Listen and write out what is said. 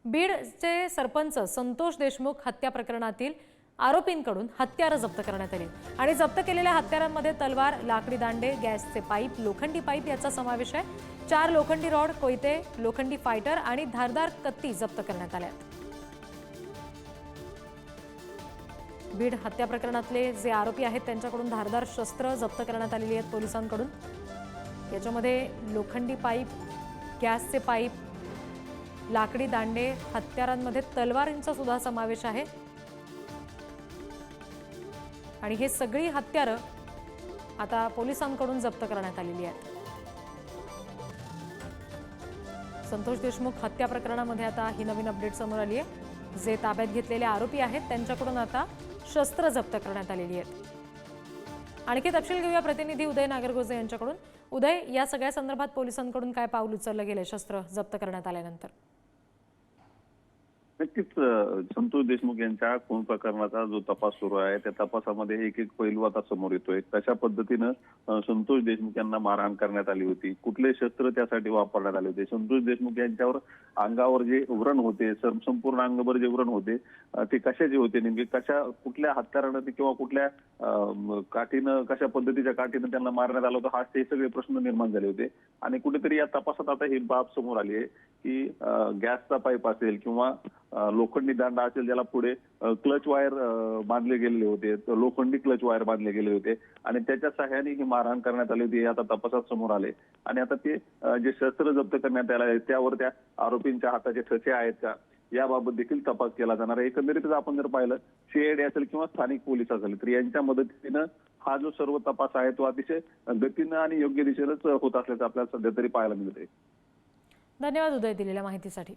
बीडचे सरपंच संतोष देशमुख हत्या प्रकरणातील आरोपींकडून हत्यारं जप्त करण्यात आली आणि जप्त केलेल्या हत्यारांमध्ये तलवार, लाकडी दांडे, गॅसचे पाईप, लोखंडी पाईप याचा समावेश आहे। 4 लोखंडी रॉड, कोयते, लोखंडी फायटर आणि धारदार कत्ती जप्त करण्यात आल्या। बीड हत्या प्रकरणातले जे आरोपी आहेत त्यांच्याकडून धारदार शस्त्र जप्त करण्यात आलेली आहेत पोलिसांकडून। याच्यामध्ये लोखंडी पाईप, गॅसचे पाईप, लाकडी दांडे, हत्यारांमध्ये तलवारींचा सुद्धा समावेश आहे आणि हे सगळी हत्यारं आता पोलिसांकडून जप्त करण्यात आलेली आहेत। संतोष देशमुख हत्या प्रकरणामध्ये आता ही नवीन अपडेट समोर आली आहे। जे ताब्यात घेतलेले आरोपी आहेत त्यांच्याकडून आता शस्त्र जप्त करण्यात आलेली आहेत। आणखी तपशील घेऊया प्रतिनिधी उदय नागरगोजे यांच्याकडून। उदय, या सगळ्या संदर्भात पोलिसांकडून काय पाऊल उचललं गेले शस्त्र जप्त करण्यात आल्यानंतर? नक्कीच संतोष देशमुख यांच्या खून प्रकरणाचा जो तपास सुरू आहे त्या तपासामध्ये एक एक पैलू आता समोर येतोय। कशा पद्धतीनं संतोष देशमुख यांना मारहाण करण्यात आली होती, कुठले शस्त्र त्यासाठी वापरण्यात आले होते, संतोष देशमुख यांच्यावर अंगावर जे व्रण होते, संपूर्ण अंगभर जे व्रण होते ते कशाचे होते, नेमके कुठल्या हत्यारानं किंवा कुठल्या काठीनं, कशा पद्धतीच्या काठीनं त्यांना मारण्यात आलं होतं, हे सगळे प्रश्न निर्माण झाले होते। आणि कुठेतरी या तपासात आता ही बाब समोर आली आहे की गॅसचा पाईप असेल किंवा लोखंडी दांडा असेल, ज्याला पुढे क्लच वायर बांधले गेलेले होते, लोखंडी क्लच वायर बांधले गेले होते आणि त्याच्या सहाय्याने ही मारहाण करण्यात आली होती, आता तपासात समोर आले। आणि आता ते जे शस्त्र जप्त करण्यात आले आहेत त्यावर त्या आरोपींच्या हाताचे ठसे आहेत का याबाबत देखील तपास केला जाणार आहे। एकंदरीतच आपण जर पाहिलं, सीआयडी असेल किंवा स्थानिक पोलीस असेल तर यांच्या मदतीनं हा जो सर्व तपास आहे तो अतिशय गतीनं आणि योग्य दिशेनंच होत असल्याचं आपल्याला सध्या तरी पाहायला मिळते। धन्यवाद उदय दिलेल्या माहितीसाठी।